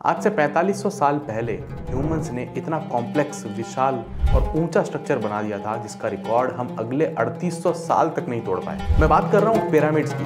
आज से 4500 साल पहले ह्यूमंस ने इतना कॉम्प्लेक्स, विशाल और ऊंचा स्ट्रक्चर बना दिया था जिसका रिकॉर्ड हम अगले 3800 साल तक नहीं तोड़ पाए। मैं बात कर रहा हूं पिरामिड्स की।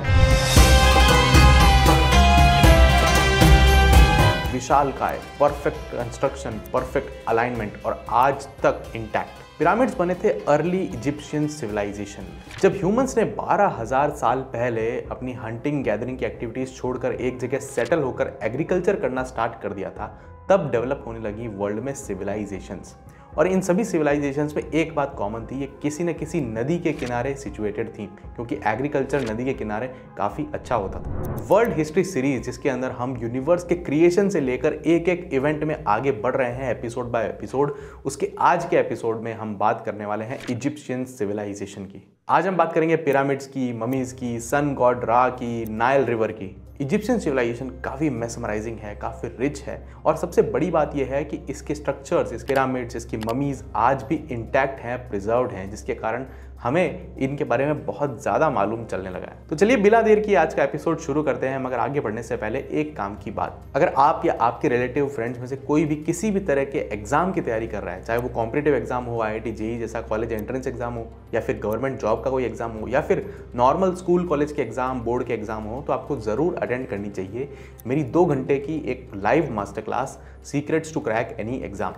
विशालकाय, परफेक्ट कंस्ट्रक्शन, परफेक्ट अलाइनमेंट और आज तक इंटैक्ट। पिरामिड्स बने थे अर्ली इजिप्शियन सिविलाइजेशन। जब ह्यूमंस ने 12,000 साल पहले अपनी हंटिंग गैदरिंग की एक्टिविटीज छोड़कर एक जगह सेटल होकर एग्रीकल्चर करना स्टार्ट कर दिया था, तब डेवलप होने लगी वर्ल्ड में सिविलाइजेशंस। और इन सभी सिविलाइजेशंस में एक बात कॉमन थी, ये किसी न किसी नदी के किनारे सिचुएटेड थी, क्योंकि एग्रीकल्चर नदी के किनारे काफ़ी अच्छा होता था। वर्ल्ड हिस्ट्री सीरीज, जिसके अंदर हम यूनिवर्स के क्रिएशन से लेकर एक एक इवेंट में आगे बढ़ रहे हैं एपिसोड बाय एपिसोड, उसके आज के एपिसोड में हम बात करने वाले हैं इजिप्शियन सिविलाइजेशन की। आज हम बात करेंगे पिरामिड्स की, ममीज की, सन गॉड रा की, नाइल रिवर की। इजिप्शियन सिविलाइजेशन काफ़ी मेसमराइजिंग है, काफ़ी रिच है और सबसे बड़ी बात यह है कि इसके स्ट्रक्चर्स, इसके पिरामिड्स, इसकी ममीज आज भी इंटैक्ट हैं, प्रिजर्व्ड हैं, जिसके कारण हमें इनके बारे में बहुत ज़्यादा मालूम चलने लगा है। तो चलिए बिना देर की आज का एपिसोड शुरू करते हैं। मगर आगे बढ़ने से पहले एक काम की बात, अगर आप या आपके रिलेटिव फ्रेंड्स में से कोई भी किसी भी तरह के एग्जाम की तैयारी कर रहा है, चाहे वो कॉम्पिटिटिव एग्जाम हो, IIT JEE जैसा कॉलेज एंट्रेंस एग्जाम हो, या फिर गवर्नमेंट जॉब का कोई एग्जाम हो, या फिर नॉर्मल स्कूल कॉलेज के एग्जाम, बोर्ड के एग्जाम हो, तो आपको ज़रूर अटेंड करनी चाहिए मेरी 2 घंटे की एक live master class, secrets to crack any exam.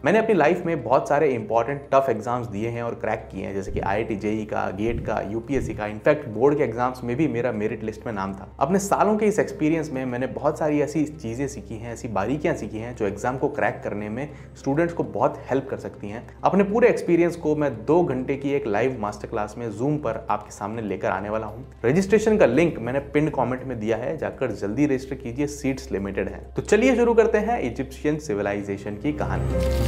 मैंने अपनी लाइफ में बहुत सारे इंपॉर्टेंट टफ एग्जाम्स दिए हैं और क्रैक किए हैं, जैसे कि IIT JEE का, गेट का, UPSC का। इनफैक्ट बोर्ड के एग्जाम्स में भी मेरा मेरिट लिस्ट में नाम था। अपने सालों के इस एक्सपीरियंस में मैंने बहुत सारी ऐसी चीज़ें सीखी हैं, ऐसी बारीकियां सीखी हैं जो एग्जाम को क्रैक करने में स्टूडेंट्स को बहुत हेल्प कर सकती हैं। अपने पूरे एक्सपीरियंस को मैं 2 घंटे की एक लाइव मास्टर क्लास में जूम पर आपके सामने लेकर आने वाला हूँ। रजिस्ट्रेशन का लिंक मैंने पिन कॉमेंट में दिया है, जाकर जल्दी रजिस्टर कीजिए, सीट्स लिमिटेड हैं। तो चलिए शुरू करते हैं इजिप्शियन सिविलाइजेशन की कहानी।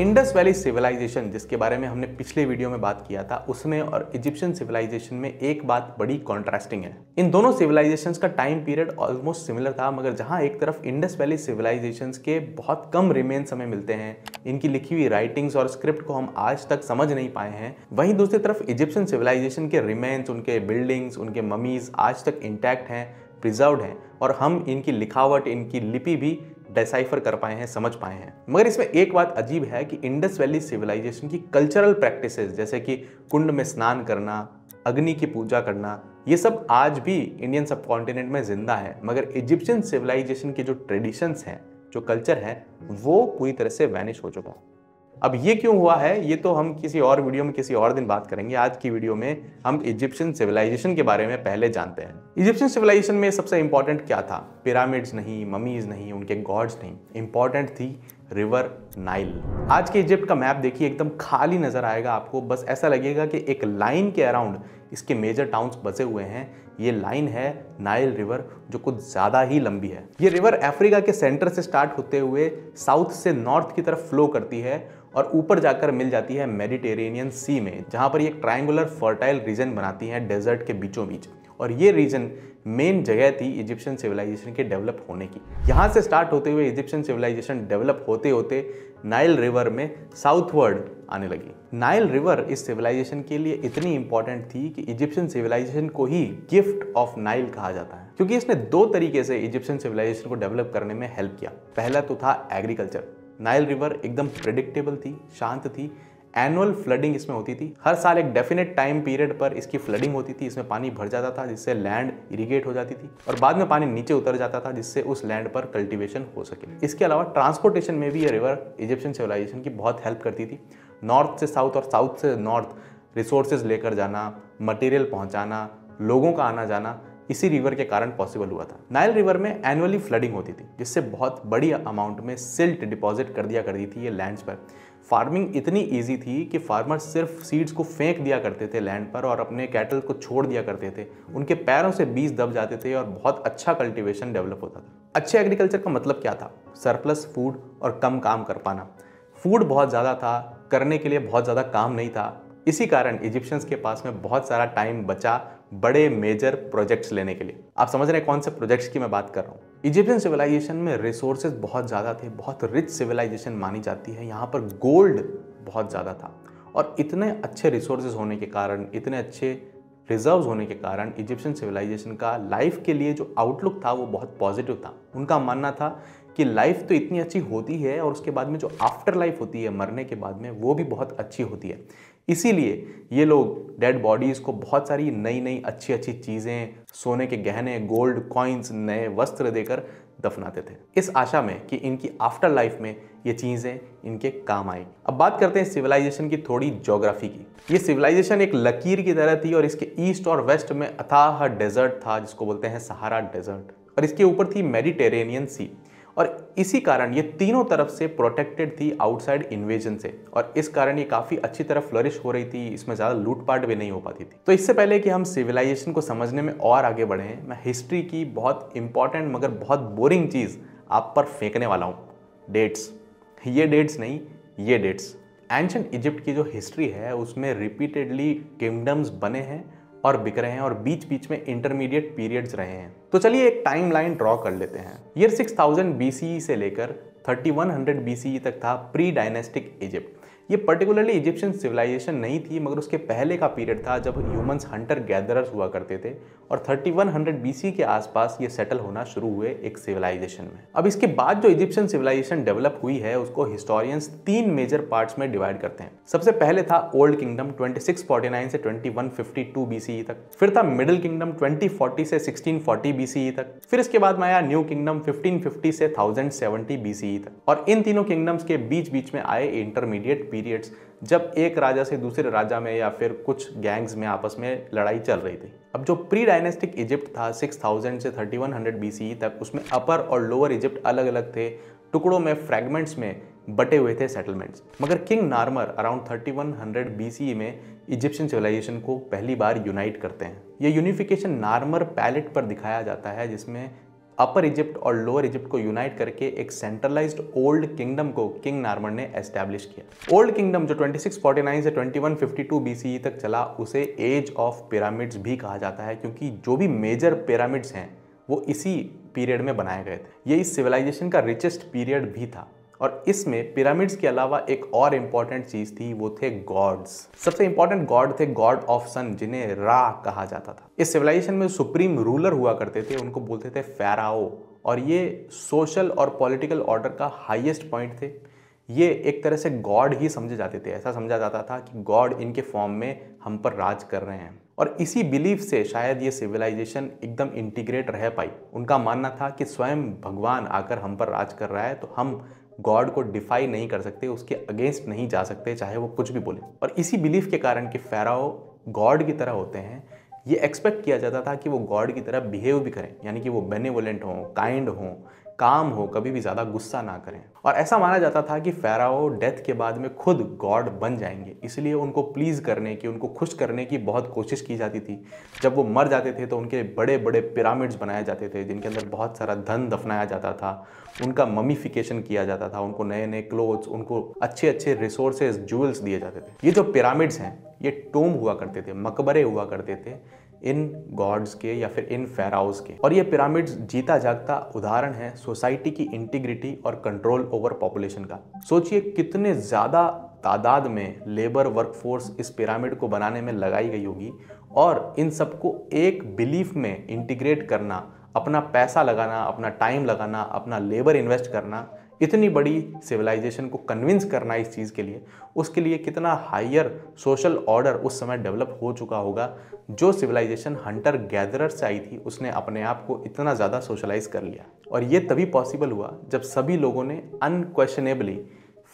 इंडस वैली सिविलाइजेशन, जिसके बारे में हमने पिछले वीडियो में बात किया था, उसमें और इजिप्शियन सिविलाइजेशन में एक बात बड़ी कॉन्ट्रास्टिंग है। इन दोनों सिविलाइजेशंस का टाइम पीरियड ऑलमोस्ट सिमिलर था, मगर जहां एक तरफ इंडस वैली सिविलाइजेशंस के बहुत कम रिमेन्स हमें मिलते हैं, इनकी लिखी हुई राइटिंग्स और स्क्रिप्ट को हम आज तक समझ नहीं पाए हैं, वहीं दूसरी तरफ इजिप्शियन सिविलाइजेशन के रिमेन्स, उनके बिल्डिंग्स, उनके ममीज आज तक इंटैक्ट हैं, प्रिजर्व्ड हैं और हम इनकी लिखावट, इनकी लिपि भी डिसाइफर कर पाए हैं, समझ पाए हैं। मगर इसमें एक बात अजीब है कि इंडस वैली सिविलाइजेशन की कल्चरल प्रैक्टिसेस, जैसे कि कुंड में स्नान करना, अग्नि की पूजा करना, ये सब आज भी इंडियन सबकॉन्टिनेंट में जिंदा है। मगर इजिप्शियन सिविलाइजेशन के जो ट्रेडिशंस हैं, जो कल्चर है, वो पूरी तरह से वैनिश हो चुका है। अब ये क्यों हुआ है, ये तो हम किसी और वीडियो में किसी और दिन बात करेंगे। आज की वीडियो में हम इजिप्शियन सिविलाइजेशन के बारे में पहले जानते हैं। इजिप्शियन सिविलाइजेशन में सबसे इंपॉर्टेंट क्या था? पिरामिड्स नहीं, ममीज नहीं, उनके गॉड्स नहीं, इंपॉर्टेंट थी रिवर नाइल। आज के इजिप्ट का मैप देखिए, एकदम खाली नजर आएगा आपको। बस ऐसा लगेगा कि एक लाइन के अराउंड इसके मेजर टाउन्स बसे हुए हैं। ये लाइन है नाइल रिवर, जो कुछ ज़्यादा ही लंबी है। ये रिवर अफ्रीका के सेंटर से स्टार्ट होते हुए साउथ से नॉर्थ की तरफ फ्लो करती है और ऊपर जाकर मिल जाती है मेडिटेरेनियन सी में, जहाँ पर ये एक ट्रायंगुलर फर्टाइल रीजन बनाती है डेजर्ट के बीचों बीच। और ये रीजन मेन जगह थी इजिप्शियन सिविलाइजेशन के डेवलप होने की। यहाँ से स्टार्ट होते हुए इजिप्शियन सिविलाइजेशन डेवलप होते होते नाइल रिवर में साउथवर्ड आने लगी। नाइल रिवर इस सिविलाइजेशन के लिए इतनी इंपॉर्टेंट थी कि इजिप्शियन सिविलाइजेशन को ही गिफ्ट ऑफ नाइल कहा जाता है, क्योंकि इसने 2 तरीके से इजिप्शियन सिविलाइजेशन को डेवलप करने में हेल्प किया। पहला तो था एग्रीकल्चर। नाइल रिवर एकदम प्रेडिक्टेबल थी, शांत थी। एनुअल फ्लडिंग इसमें होती थी। हर साल एक डेफिनेट टाइम पीरियड पर इसकी फ्लडिंग होती थी। इसमें पानी भर जाता था, जिससे लैंड इरिगेट हो जाती थी और बाद में पानी नीचे उतर जाता था, जिससे उस लैंड पर कल्टीवेशन हो सके। इसके अलावा ट्रांसपोर्टेशन में भी ये रिवर इजिप्शियन सिविलाइजेशन की बहुत हेल्प करती थी। नॉर्थ से साउथ और साउथ से नॉर्थ रिसोर्सेज लेकर जाना, मटेरियल पहुंचाना, लोगों का आना जाना इसी रिवर के कारण पॉसिबल हुआ था। नाइल रिवर में एनुअली फ्लडिंग होती थी, जिससे बहुत बड़ी अमाउंट में सिल्ट डिपॉजिट कर दिया करती थी ये लैंड्स पर। फार्मिंग इतनी इजी थी कि फार्मर सिर्फ सीड्स को फेंक दिया करते थे लैंड पर और अपने कैटल को छोड़ दिया करते थे। उनके पैरों से बीज दब जाते थे और बहुत अच्छा कल्टीवेशन डेवलप होता था। अच्छे एग्रीकल्चर का मतलब क्या था? सरप्लस फूड और कम काम कर पाना। फूड बहुत ज़्यादा था, करने के लिए बहुत ज़्यादा काम नहीं था। इसी कारण इजिप्शियंस के पास में बहुत सारा टाइम बचा बड़े मेजर प्रोजेक्ट्स लेने के लिए। आप समझ रहे हैं कौन से प्रोजेक्ट्स की मैं बात कर रहा हूँ। इजिप्शियन सिविलाइजेशन में रिसोर्सेज बहुत ज़्यादा थे, बहुत रिच सिविलाइजेशन मानी जाती है। यहाँ पर गोल्ड बहुत ज़्यादा था और इतने अच्छे रिसोर्सेज होने के कारण, इतने अच्छे रिजर्व्स होने के कारण इजिप्शियन सिविलाइजेशन का लाइफ के लिए जो आउटलुक था वो बहुत पॉजिटिव था। उनका मानना था कि लाइफ तो इतनी अच्छी होती है और उसके बाद में जो आफ्टर लाइफ होती है मरने के बाद में वो भी बहुत अच्छी होती है। इसीलिए ये लोग डेड बॉडीज़ को बहुत सारी नई नई अच्छी अच्छी चीज़ें, सोने के गहने, गोल्ड कॉइन्स, नए वस्त्र देकर दफनाते थे, इस आशा में कि इनकी आफ्टर लाइफ में ये चीज़ें इनके काम आएंगी। अब बात करते हैं सिविलाइजेशन की थोड़ी ज्योग्राफी की। ये सिविलाइजेशन एक लकीर की तरह थी और इसके ईस्ट और वेस्ट में अथाह डेजर्ट था जिसको बोलते हैं सहारा डेजर्ट, और इसके ऊपर थी मेडिटेरेनियन सी, और इसी कारण ये तीनों तरफ से प्रोटेक्टेड थी आउटसाइड इन्वेजन से, और इस कारण ये काफ़ी अच्छी तरह फ्लरिश हो रही थी, इसमें ज़्यादा लूटपाट भी नहीं हो पाती थी। तो इससे पहले कि हम सिविलाइजेशन को समझने में और आगे बढ़ें, मैं हिस्ट्री की बहुत इंपॉर्टेंट मगर बहुत बोरिंग चीज़ आप पर फेंकने वाला हूँ, डेट्स। ये डेट्स नहीं, ये डेट्स। एंशिएंट इजिप्ट की जो हिस्ट्री है उसमें रिपीटेडली किंगडम्स बने हैं और बिक रहे हैं और बीच बीच में इंटरमीडिएट पीरियड्स रहे हैं। तो चलिए एक टाइमलाइन ड्रॉ कर लेते हैं। ईयर 6000 BCE से लेकर 3100 BCE तक था प्री डायनेस्टिक इजिप्ट। ये पर्टिकुलरली इजिप्शियन सिविलाइजेशन नहीं थी, मगर उसके पहले का पीरियड था जब ह्यूमंस हंटर गैदरर्स हुआ करते थे, और 3100 BC के आसपास ये सेटल होना शुरू हुए एक सिविलाइजेशन में। अब इसके बाद जो इजिप्शियन सिविलाइजेशन डेवलप हुई है उसको हिस्टोरियंस 3 मेजर पार्ट्स में डिवाइड करते हैं। सबसे पहले था ओल्ड किंगडम 2649 से 2152 BCE तक, फिर था मिडिल किंगडम 2040 से 1640 BCE तक, फिर इसके बाद में आया न्यू किंगडम 1550 से 1070 BCE तक, और इन तीनों किंगडम्स के बीच बीच में आए इंटरमीडिएट पीरियड्स जब एक राजा से दूसरे राजा में या फिर कुछ गैंग्स में आपस में लड़ाई चल रही थी। अब जो प्री डायनेस्टिक इजिप्ट था 6000 से 3100 BCE तक, उसमें अपर और लोअर इजिप्ट अलग अलग थे, टुकड़ों में, फ्रैगमेंट्स में बटे हुए थे सेटलमेंट्स। मगर किंग नार्मर अराउंड 3100 BCE में इजिप्शियन सिविलाइजेशन को पहली बार यूनाइट करते हैं। ये यूनिफिकेशन नार्मर पैलेट पर दिखाया जाता है, जिसमें अपर इजिप्ट और लोअर इजिप्ट को यूनाइट करके एक सेंट्रलाइज्ड ओल्ड किंगडम को किंग नार्मर ने एस्टैब्लिश किया। ओल्ड किंगडम जो 2649 से 2152 BCE तक चला उसे एज ऑफ पिरामिड्स भी कहा जाता है, क्योंकि जो भी मेजर पिरामिड्स हैं वो इसी पीरियड में बनाए गए थे। ये इस सिविलाइजेशन का रिचेस्ट पीरियड भी था, और इसमें पिरामिड्स के अलावा एक और इम्पॉर्टेंट चीज थी, वो थे गॉड्स। सबसे इंपॉर्टेंट गॉड थे गॉड ऑफ सन, जिन्हें रा कहा जाता था। इस सिविलाइजेशन में सुप्रीम रूलर हुआ करते थे, उनको बोलते थे फेराओ, और ये सोशल और पॉलिटिकल ऑर्डर का हाईएस्ट पॉइंट थे। ये एक तरह से गॉड ही समझे जाते थे, ऐसा समझा जाता था कि गॉड इनके फॉर्म में हम पर राज कर रहे हैं, और इसी बिलीफ से शायद ये सिविलाइजेशन एकदम इंटीग्रेट रह पाई। उनका मानना था कि स्वयं भगवान आकर हम पर राज कर रहा है तो हम गॉड को डिफाई नहीं कर सकते, उसके अगेंस्ट नहीं जा सकते, चाहे वो कुछ भी बोले। और इसी बिलीफ के कारण कि फेराओ गॉड की तरह होते हैं, ये एक्सपेक्ट किया जाता था कि वो गॉड की तरह बिहेव भी करें, यानी कि वो बेनेवोलेंट हों, काइंड हों, काम हो, कभी भी ज़्यादा गुस्सा ना करें। और ऐसा माना जाता था कि फेराओ डेथ के बाद में खुद गॉड बन जाएंगे, इसलिए उनको प्लीज़ करने की, उनको खुश करने की बहुत कोशिश की जाती थी। जब वो मर जाते थे तो उनके बड़े बड़े पिरामिड्स बनाए जाते थे, जिनके अंदर बहुत सारा धन दफनाया जाता था, उनका ममीफिकेशन किया जाता था, उनको नए नए क्लोथ्स, उनको अच्छे अच्छे रिसोर्सेज, ज्वेल्स दिए जाते थे। ये जो पिरामिड्स हैं ये टोम हुआ करते थे, मकबरे हुआ करते थे इन गॉड्स के या फिर इन फेराउस के। और ये पिरामिड्स जीता जागता उदाहरण है सोसाइटी की इंटीग्रिटी और कंट्रोल ओवर पॉपुलेशन का। सोचिए कितने ज़्यादा तादाद में लेबर वर्कफोर्स इस पिरामिड को बनाने में लगाई गई होगी, और इन सबको एक बिलीफ में इंटीग्रेट करना, अपना पैसा लगाना, अपना टाइम लगाना, अपना लेबर इन्वेस्ट करना, इतनी बड़ी सिविलाइजेशन को कन्विंस करना इस चीज़ के लिए, उसके लिए कितना हायर सोशल ऑर्डर उस समय डेवलप हो चुका होगा। जो सिविलाइजेशन हंटर गैदरर से आई थी उसने अपने आप को इतना ज़्यादा सोशलाइज कर लिया, और ये तभी पॉसिबल हुआ जब सभी लोगों ने अनक्वेश्चनेबली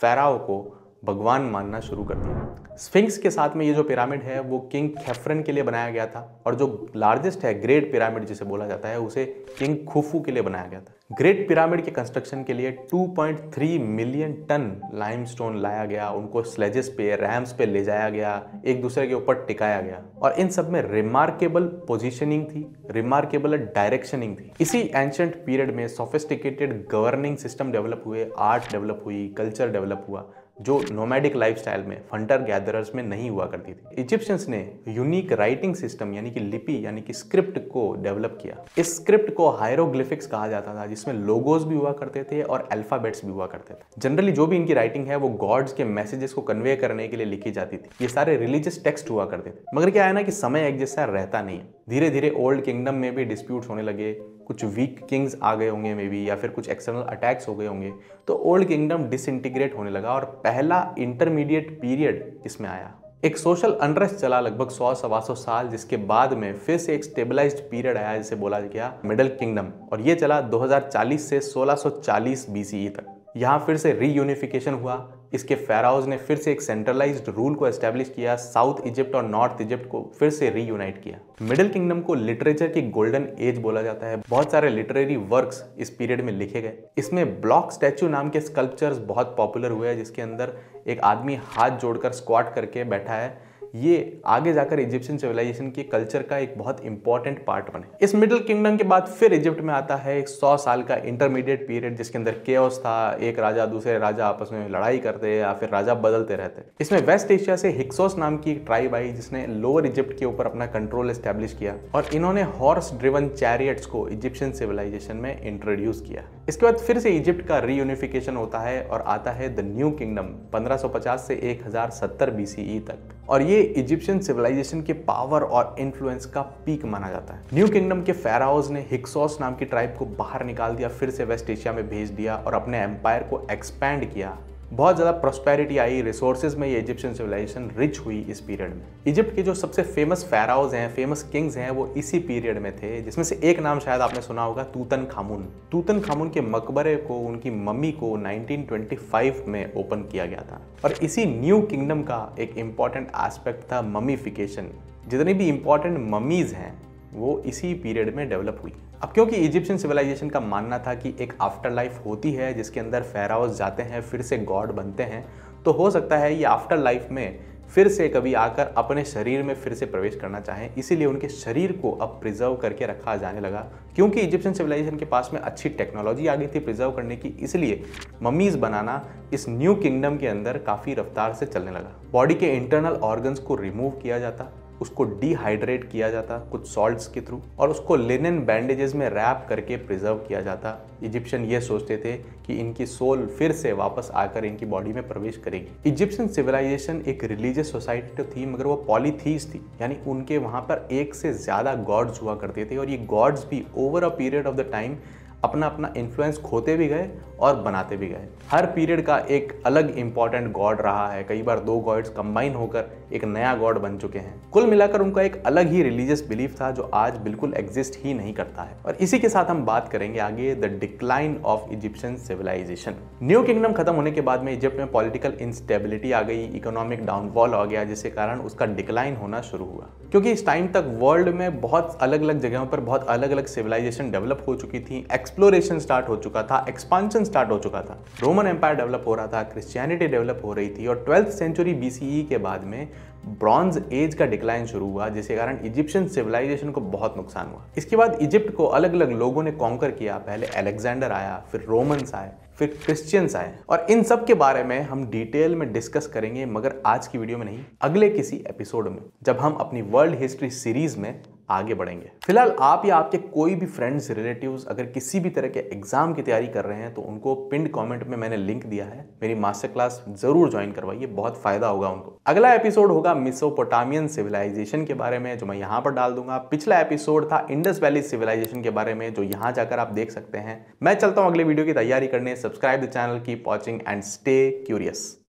फेराओ को भगवान मानना शुरू कर दिया। स्फिंक्स के साथ में ये जो पिरामिड है वो किंग खेफ्रन के लिए बनाया गया था, और जो लार्जेस्ट है ग्रेट पिरामिड जिसे बोला जाता है उसे किंग खुफू के लिए बनाया गया था। ग्रेट पिरामिड के कंस्ट्रक्शन के लिए 2.3 मिलियन टन लाइमस्टोन लाया गया, उनको स्लेजेस पे, रैम्स पे ले जाया गया, एक दूसरे के ऊपर टिकाया गया, और इन सब में रिमार्केबल पोजीशनिंग थी, रिमार्केबल डायरेक्शनिंग थी। इसी एंशिएंट पीरियड में सोफिस्टिकेटेड गवर्निंग सिस्टम डेवलप हुए, आर्ट डेवलप हुई, कल्चर डेवलप हुआ, जो नोमैडिक लाइफस्टाइल में हंटर गैदरर्स में नहीं हुआ करती थी। इजिप्शियंस ने यूनिक राइटिंग सिस्टम यानी कि लिपि यानी कि स्क्रिप्ट को डेवलप किया। इस स्क्रिप्ट को हायरोग्लिफिक्स कहा जाता था, जिसमें लोगोस भी हुआ करते थे और अल्फाबेट्स भी हुआ करते थे। जनरली जो भी इनकी राइटिंग है वो गॉड्स के मैसेजेस को कन्वे करने के लिए लिखी जाती थी। ये सारे रिलीजियस टेक्स्ट हुआ करते थे। मगर क्या है ना कि समय एक जैसा रहता नहीं है। धीरे धीरे ओल्ड किंगडम में भी डिस्प्यूट्स होने लगे, कुछ वीक किंग्स आ गए होंगे मे बी, या फिर कुछ एक्सटर्नल अटैक्स हो गए होंगे, तो ओल्ड किंगडम डिसइंटीग्रेट होने लगा और पहला इंटरमीडिएट पीरियड इसमें आया। एक सोशल अनरेस्ट चला लगभग 100-125 साल, जिसके बाद में फिर से एक स्टेबलाइज्ड पीरियड आया जिसे बोला गया मिडिल किंगडम, और ये चला 2040 से 1640 BCE तक। यहाँ फिर से रीयूनिफिकेशन हुआ। इसके फेराउज ने फिर से एक सेंट्रलाइज्ड रूल को एस्टेब्लिश किया, साउथ इजिप्ट और नॉर्थ इजिप्ट को फिर से रीयूनाइट किया। मिडिल किंगडम को लिटरेचर की गोल्डन एज बोला जाता है। बहुत सारे लिटरेरी वर्क्स इस पीरियड में लिखे गए। इसमें ब्लॉक स्टैच्यू नाम के स्कल्पचर्स बहुत पॉपुलर हुए हैं, जिसके अंदर एक आदमी हाथ जोड़कर स्क्वाट करके बैठा है। ये आगे जाकर इजिप्शियन सिविलाइजेशन के कल्चर का एक बहुत इंपॉर्टेंट पार्ट बने। इस मिडिल किंगडम के बाद फिर इजिप्ट में आता है एक 100 साल का इंटरमीडिएट पीरियड, जिसके अंदर केओस था। एक राजा दूसरे राजा आपस में लड़ाई करते या फिर राजा बदलते रहते। इसमें वेस्ट एशिया से हिक्सोस नाम की एक ट्राइब आई, जिसने लोअर इजिप्ट के ऊपर अपना कंट्रोल एस्टेब्लिश किया, और इन्होंने हॉर्स ड्रिवन चैरियट्स को इजिप्शियन सिविलाइजेशन में इंट्रोड्यूस किया। इसके बाद फिर से इजिप्ट का रीयूनिफिकेशन होता है और आता है द न्यू किंगडम 1550 से 1070 BCE तक, और ये इजिप्शियन सिविलाइजेशन के पावर और इन्फ्लुएंस का पीक माना जाता है। न्यू किंगडम के फेराओज ने हिक्सोस नाम की ट्राइब को बाहर निकाल दिया, फिर से वेस्ट एशिया में भेज दिया और अपने एम्पायर को एक्सपैंड किया। बहुत ज़्यादा प्रॉस्पेरिटी आई, रिसोर्सेज में ये इजिप्शियन सिविलाइजेशन रिच हुई इस पीरियड में। इजिप्ट के जो सबसे फेमस फेराओज हैं, फेमस किंग्स हैं, वो इसी पीरियड में थे, जिसमें से एक नाम शायद आपने सुना होगा, तूतनखामुन। तूतनखामुन के मकबरे को, उनकी मम्मी को 1925 में ओपन किया गया था। और इसी न्यू किंगडम का एक इम्पॉर्टेंट एस्पेक्ट था ममीफिकेशन। जितनी भी इम्पॉर्टेंट ममीज हैं वो इसी पीरियड में डेवलप हुई। अब क्योंकि इजिप्शियन सिविलाइजेशन का मानना था कि एक आफ्टर लाइफ होती है जिसके अंदर फेराओज जाते हैं, फिर से गॉड बनते हैं, तो हो सकता है ये आफ्टर लाइफ में फिर से कभी आकर अपने शरीर में फिर से प्रवेश करना चाहें। इसीलिए उनके शरीर को अब प्रिजर्व करके रखा जाने लगा, क्योंकि इजिप्शियन सिविलाइजेशन के पास में अच्छी टेक्नोलॉजी आ गई थी प्रिजर्व करने की। इसलिए ममीज बनाना इस न्यू किंगडम के अंदर काफ़ी रफ्तार से चलने लगा। बॉडी के इंटरनल ऑर्गन्स को रिमूव किया जाता, उसको डिहाइड्रेट किया जाता कुछ सॉल्ट्स के थ्रू, और उसको लिनन बैंडेजेस में रैप करके प्रिजर्व किया जाता। इजिप्शियन ये सोचते थे कि इनकी सोल फिर से वापस आकर इनकी बॉडी में प्रवेश करेगी। इजिप्शियन सिविलाइजेशन एक रिलीजियस सोसाइटी तो थी, मगर वो पॉलीथीस थी, यानी उनके वहाँ पर एक से ज़्यादा गॉड्स हुआ करते थे, और ये गॉड्स भी over a period of the time अपना अपना इन्फ्लुएंस खोते भी गए और बनाते भी गए। हर पीरियड का एक अलग इंपॉर्टेंट गॉड रहा है। कई बार दो गॉड्स कंबाइन होकर एक नया गॉड बन चुके हैं। कुल मिलाकर उनका एक अलग ही रिलीजियस बिलीफ था जो आज बिल्कुल एग्जिस्ट ही नहीं करता है। और इसी के साथ हम बात करेंगे आगे the decline of Egyptian civilisation. New kingdom खत्म होने के बाद में इजिप्ट में पॉलिटिकल इंस्टेबिलिटी आ गई, इकोनॉमिक डाउनफॉल आ गया, जिसके कारण उसका डिक्लाइन होना शुरू हुआ। क्योंकि इस टाइम तक वर्ल्ड में बहुत अलग अलग जगहों पर बहुत अलग अलग सिविलाइजेशन डेवलप हो चुकी थी, एक्सप्लोरेशन स्टार्ट हो चुका था, एक्सपांशन स्टार्ट हो चुका था, रोमन एम्पायर डेवलप हो रहा था, क्रिश्चियनिटी डेवलप हो रही थी, और 12th सेंचुरी BCE के बाद में ब्रॉन्ज एज का डिक्लाइन शुरू हुआ, जिसके कारण इजिप्शियन सिविलाइजेशन को बहुत नुकसान हुआ। इसके बाद इजिप्ट को अलग अलग लोगों ने कॉन्कर किया। पहले अलेक्जेंडर आया, फिर रोमन्स आए, फिर क्रिश्चियंस आए, और इन सब के बारे में हम डिटेल में डिस्कस करेंगे, मगर आज की वीडियो में नहीं, अगले किसी एपिसोड में, जब हम अपनी वर्ल्ड हिस्ट्री सीरीज में आगे बढ़ेंगे। फिलहाल आप या आपके कोई भी फ्रेंड्स, रिलेटिव्स अगर किसी भी तरह के एग्जाम की तैयारी कर रहे हैं तो उनको पिन्ड कमेंट में मैंने लिंक दिया है, मेरी मास्टर क्लास जरूर ज्वाइन करवाइए, बहुत फायदा होगा उनको। अगला एपिसोड होगा मेसोपोटामियन सिविलाइजेशन के बारे में, जो मैं यहाँ पर डाल दूंगा। पिछला एपिसोड था इंडस वैली सिविलाइजेशन के बारे में, जो यहाँ जाकर आप देख सकते हैं। मैं चलता हूँ अगले वीडियो की तैयारी करने। Subscribe the channel, keep watching and stay curious.